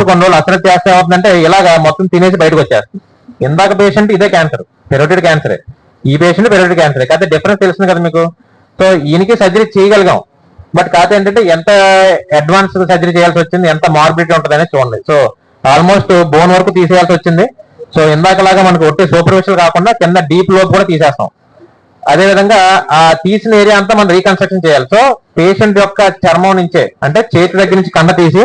కొన్ని రోజులు అశ్రద్ధ చేస్తే ఏమవుతుందంటే ఇలాగా మొత్తం తినేసి బయటకు వచ్చేస్తుంది. ఇందాక పేషెంట్ ఇదే క్యాన్సర్, పెరోటిడ్ క్యాన్సరే, ఈ పేషెంట్ పెరోటిడ్ క్యాన్సరే. కాకపోతే డిఫరెన్స్ తెలుస్తుంది కదా మీకు. సో ఈయనకి సర్జరీ చేయగలిగాం, బట్ కాకపోతే ఏంటంటే ఎంత అడ్వాన్స్ సర్జరీ చేయాల్సి వచ్చింది, ఎంత మార్బిలిటీ ఉంటుంది అనేది చూడండి. సో ఆల్మోస్ట్ బోన్ వరకు తీసేయాల్సి వచ్చింది. సో ఇందాకలాగా మనకు ఒట్టి సూపర్ఫిషియల్ కాకుండా కింద డీప్ లోపు కూడా తీసేస్తాం. అదే విధంగా ఆ తీసిన ఏరియా అంతా మనం రీకన్స్ట్రక్షన్ చేయాలి. సో పేషెంట్ యొక్క చర్మం నుంచే, అంటే చేతి దగ్గర నుంచి కండ తీసి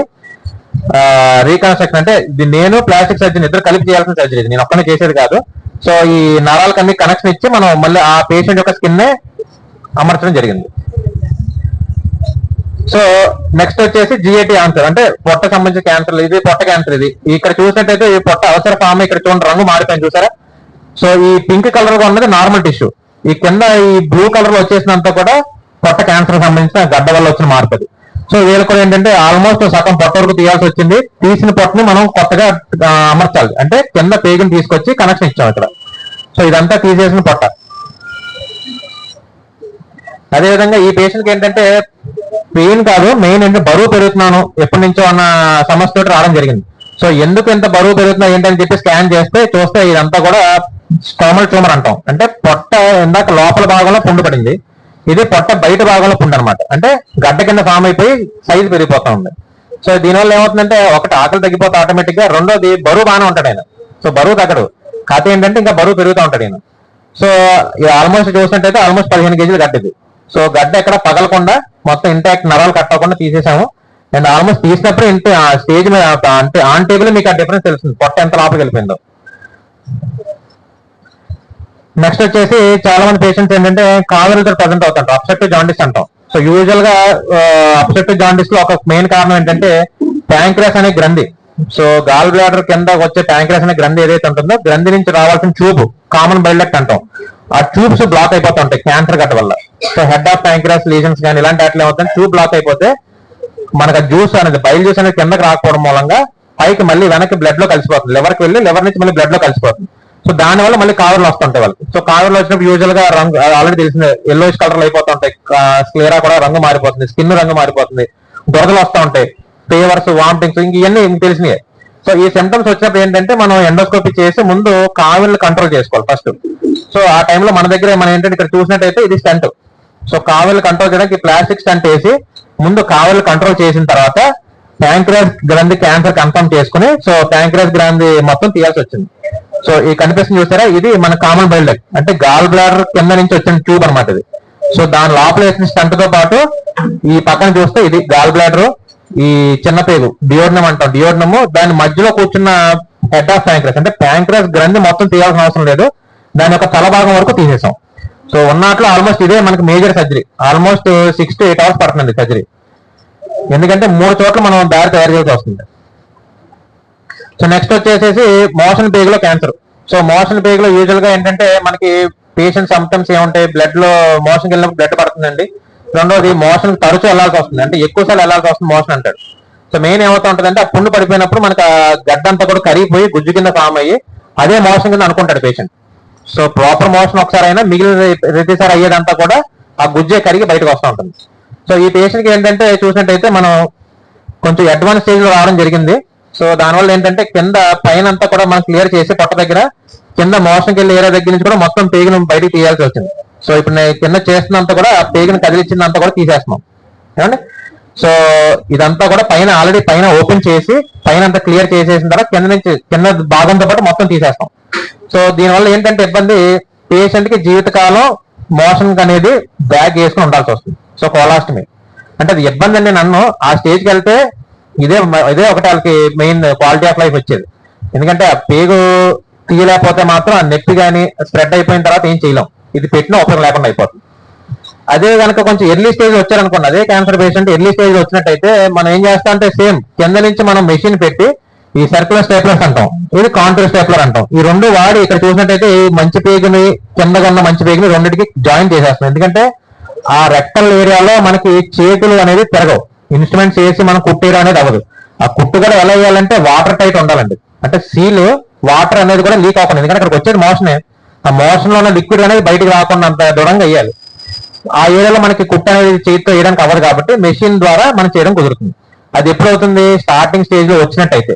రీకన్స్ట్రక్షన్, అంటే ఇది నేను ప్లాస్టిక్ సర్జన్ ఇద్దరు కలిపి చేయాల్సిన సర్జరీ, నేను ఒక్కనే చేసేది కాదు. సో ఈ నరాలకు అన్ని కనెక్షన్ ఇచ్చి మనం మళ్ళీ ఆ పేషెంట్ యొక్క స్కిన్ అమర్చడం జరిగింది. సో నెక్స్ట్ వచ్చేసి జిఐటి ఆన్సర్, అంటే పొట్ట సంబంధించిన క్యాన్సర్. ఇది పొట్ట క్యాన్సర్. ఇది ఇక్కడ చూసినట్టయితే ఈ పొట్ట అవసర ఫామ్ ఇక్కడ చూడండి, రంగు మారిపోయింది చూసారా. సో ఈ పింక్ కలర్ గా ఉన్నది నార్మల్ టిష్యూ, ఈ కింద ఈ బ్లూ కలర్ లో వచ్చేసినంత కూడా పొట్ట క్యాన్సర్ సంబంధించిన గడ్డ వల్ల వచ్చిన మార్పు. సో వీళ్ళు కూడా ఏంటంటే ఆల్మోస్ట్ సగం పొట్ట వరకు తీయాల్సి వచ్చింది. తీసిన పొట్టని మనం కొత్తగా అమర్చాలి, అంటే కింద పేగుని తీసుకొచ్చి కనెక్షన్ ఇచ్చాం ఇక్కడ. సో ఇదంతా తీసేసిన పొట్ట. అదేవిధంగా ఈ పేషెంట్కి ఏంటంటే పెయిన్ కాదు, మెయిన్ ఏంటంటే బరువు పెరుగుతున్నాను ఎప్పటి నుంచో అన్న సమస్యతో రావడం జరిగింది. సో ఎందుకు ఎంత బరువు పెరుగుతున్నా ఏంటని చెప్పి స్కాన్ చేస్తే చూస్తే ఇదంతా కూడా స్టోమల్ ట్యూమర్ అంటాం. అంటే పొట్ట ఇందాక లోపల భాగంలో పుండు పడింది, ఇది పొట్ట బయట భాగంలో పుండు అనమాట. అంటే గడ్డ కింద ఫామ్ అయిపోయి సైజు పెరిగిపోతా ఉంది. సో దీనివల్ల ఏమవుతుందంటే ఒకటి ఆకలి తగ్గిపోతే ఆటోమేటిక్ గా, రెండోది బరువు బాగానే ఉంటాడు ఆయన. సో బరువు తగ్గడు, కాకపోతే ఏంటంటే ఇంకా బరువు పెరుగుతూ ఉంటాడు ఆయన. సో ఆల్మోస్ట్ చూసినట్టయితే ఆల్మోస్ట్ 15 కేజీలు గడ్డ ఇది. సో గడ్డ ఎక్కడ పగలకుండా మొత్తం ఇంటాక్ట్ నరాలు కట్ అవ్వకుండా తీసేసాము. అండ్ ఆల్మోస్ట్ తీసినప్పుడు ఇంటి స్టేజ్ మీద అంటే ఆన్ టేబుల్ మీకు ఆ డిఫరెన్స్ తెలుస్తుంది, పొట్ట ఎంత లోపలికి వెళ్ళిపోయిందో. నెక్స్ట్ వచ్చేసి చాలా మంది పేషెంట్స్ ఏంటంటే కావేరులతో ప్రజెంట్ అవుతారు, అబ్స్ట్రక్టివ్ జాండిస్ అంటాం. సో యూజువల్ గా అబ్స్ట్రక్టివ్ జాండిస్ లో ఒక మెయిన్ కారణం ఏంటంటే ప్యాంక్రియాస్ అనే గ్రంథి. సో గాల్ బ్లాడర్ కింద వచ్చే ప్యాంక్రియాస్ అనే గ్రంథి ఏదైతే ఉంటుందో, గ్రంథి నుంచి రావాల్సిన ట్యూబ్ కామన్ బైల్ డక్ట్ అంటాం, ఆ ట్యూబ్స్ బ్లాక్ అయిపోతా ఉంటాయి క్యాన్సర్ గట్ట వల్ల. So head of pancreas lesions కానీ ఇలాంటి వాటిలో ఏమవుతుంది, ట్యూబ్ బ్లాక్ అయిపోతే మనకు జ్యూస్ అనేది బైల్ జ్యూస్ అనేది కిందకి రాకపోవడం మూలంగా పైకి మళ్ళీ వెనక్కి బ్లడ్ లో కలిసిపోతుంది, లివర్కి వెళ్ళి లివర్ నుంచి మళ్ళీ బ్లడ్ లో కలిసిపోతుంది. సో దానివల్ల మళ్ళీ కావర్లు వస్తుంటాయి వాళ్ళకి. సో కావర్లు వచ్చినప్పుడు యూజువల్ గా రంగు ఆల్రెడీ తెలిసిందే, ఎల్లోయిష్ కలర్ అయిపోతుంటాయి, స్క్లేరా కూడా రంగు మారిపోతుంది, స్కిన్ రంగు మారిపోతుంది, దురదలు వస్తూ ఉంటాయి, ఫీవర్స్, వామిటింగ్స్, ఇంక ఇవన్నీ తెలిసినాయి. సో ఈ సిమ్టమ్స్ వచ్చినప్పుడు ఏంటంటే మనం ఎండోస్కోపీ చేసి ముందు కావిల్ని కంట్రోల్ చేసుకోవాలి ఫస్ట్. సో ఆ టైంలో మన దగ్గర మనం ఏంటంటే ఇక్కడ చూసినట్టయితే ఇది స్టంట్. సో కావిల్ని కంట్రోల్ చేయడానికి ప్లాస్టిక్ స్టంట్ వేసి ముందు కావిల్ని కంట్రోల్ చేసిన తర్వాత ప్యాంక్రియాస్ గ్రంథి క్యాన్సర్ కన్ఫర్మ్ చేసుకుని, సో ప్యాంక్రియాస్ గ్రంథి మొత్తం తీయాల్సి వచ్చింది. సో ఈ కనిపిస్తుంది చూసారా, ఇది మన కామన్ బైల్ డక్ట్, అంటే గాల్ బ్లాడర్ కింద నుంచి వచ్చిన ట్యూబ్ అనమాట ఇది. సో దాని లోపల వేసిన స్టంట్ తో పాటు ఈ పక్కన చూస్తే ఇది గాల్ బ్లాడర్, ఈ చిన్న పేగు డియోడ్నం అంటాం, డియోడ్నము దాని మధ్యలో కూర్చున్న హెడ్ ఆఫ్ ప్యాంక్రియాస్, అంటే ప్యాంక్రియాస్ గ్రంథి మొత్తం తీయాల్సిన అవసరం లేదు, దాని యొక్క తల భాగం వరకు తీసేసాం. సో ఉన్నట్లో ఆల్మోస్ట్ ఇదే మనకి major surgery, almost 6 to 8 hours పడుతుంది సర్జరీ, ఎందుకంటే 3 చోట్ల మనం దారి తయారు చేయాల్సి వస్తుంది. సో నెక్స్ట్ వచ్చేసేసి మోషన్ పేగులో క్యాన్సర్. సో మోషన్ పేగులో యూజువల్ గా ఏంటంటే మనకి పేషెంట్ సిమ్టమ్స్ ఏముంటాయి, బ్లడ్ లో మోషన్కి వెళ్ళినప్పుడు బ్లడ్ పడుతుందండి, రెండోది మోషన్ తరచూ వెళ్లాల్సి వస్తుంది, అంటే ఎక్కువ సార్లు వెళ్లాల్సి వస్తుంది మోషన్ అంటాడు. సో మెయిన్ ఏమవుతా ఉంటుంది అంటే ఆ పుండు పడిపోయినప్పుడు మనకి ఆ గడ్డంతా కూడా కరిగిపోయి గుజ్జు కింద ఫామ్ అయ్యి అదే మోషన్ కింద అనుకుంటాడు పేషెంట్. సో ప్రాపర్ మోషన్ ఒకసారి అయినా మిగిలిన ప్రతిసారి అయ్యేదంతా కూడా ఆ గుజ్జే కరిగి బయటకు వస్తూ ఉంటుంది. సో ఈ పేషెంట్ కి ఏంటంటే చూసినట్టయితే మనం కొంచెం అడ్వాన్స్ స్టేజ్ లో రావడం జరిగింది. సో దానివల్ల ఏంటంటే కింద పైన అంతా కూడా మనం క్లియర్ చేసి పొట్ట దగ్గర కింద మోషన్కి వెళ్ళే ఏరియా దగ్గర నుంచి కూడా మొత్తం పేగును బయటికి తీయాల్సి వచ్చింది. సో ఇప్పుడు నేను కింద చేస్తున్నంత కూడా ఆ పేగును కదిలించినంత కూడా తీసేస్తున్నాం ఏమండి. సో ఇదంతా కూడా పైన ఆల్రెడీ పైన ఓపెన్ చేసి పైన అంతా క్లియర్ చేసేసిన తర్వాత కింద నుంచి కింద భాగంతో పాటు మొత్తం తీసేస్తాం. సో దీనివల్ల ఏంటంటే ఇబ్బంది, పేషెంట్ కి జీవితకాలం మోషన్ అనేది బ్యాగ్ వేసుకుని ఉండాల్సి వస్తుంది. సో కోలాస్టమీ అంటే అది ఇబ్బంది అని నన్ను ఆ స్టేజ్కి వెళ్తే ఇదే ఒకటి వాళ్ళకి మెయిన్ క్వాలిటీ ఆఫ్ లైఫ్ వచ్చేది. ఎందుకంటే ఆ పేగు తీయలేకపోతే మాత్రం ఆ నొప్పి కానీ స్ప్రెడ్ అయిపోయిన తర్వాత ఏం చేయలేం, ఇది పెట్టిన ఉపయోగం లేకుండా అయిపోతుంది. అదే కనుక కొంచెం ఎర్లీ స్టేజ్ వచ్చారనుకోండి, అదే క్యాన్సర్ పేషెంట్ ఎర్లీ స్టేజ్ వచ్చినట్టయితే మనం ఏం చేస్తాం అంటే సేమ్ కింద నుంచి మనం మెషిన్ పెట్టి ఈ సర్కులర్ స్టేప్లర్స్ అంటాం, ఇది కాంటూర్ స్టేప్లర్ అంటాం, ఈ రెండు వాడి ఇక్కడ చూసినట్టయితే ఈ మంచి పేగుని కిందగా ఉన్న మంచి పేగుని రెండింటికి జాయిన్ చేసేస్తాం. ఎందుకంటే ఆ రెక్టల్ ఏరియాలో మనకి చేతులు అనేది తిరగవు, ఇన్స్ట్రుమెంట్స్ వేసి మనం కుట్టేయడం అనేది అవ్వదు. ఆ కుట్టు కూడా ఎలా వేయాలంటే వాటర్ టైట్ ఉండాలండి, అంటే సీల్ వాటర్ అనేది కూడా లీక్ అవ్వకుండా, ఎందుకంటే అక్కడికి వచ్చేది మోషనే, ఆ మోషన్ లో ఉన్న లిక్విడ్ అనేది బయటకు రాకుండా అంత దృఢంగా వేయాలి. ఆ ఏరియాలో మనకి కుట్టు అనేది చేతితో వేయడానికి అవ్వదు కాబట్టి మెషిన్ ద్వారా మనం చేయడం కుదురుతుంది. అది ఎప్పుడు అవుతుంది, స్టార్టింగ్ స్టేజ్ లో వచ్చినట్టయితే.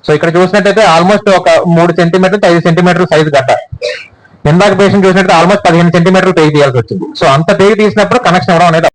సో ఇక్కడ చూసినట్టయితే ఆల్మోస్ట్ ఒక 3 సెంటీమీటర్ 5 సెంటీమీటర్ సైజ్ గడ్డ. ఇందాక పేషెంట్ చూసినట్టు ఆల్మోస్ట్ 15 సెంటీమీటర్ టేక్ తీయాల్సి వచ్చింది. సో అంత టేక్ తీసినప్పుడు కనెక్షన్ ఇవ్వడం అనేది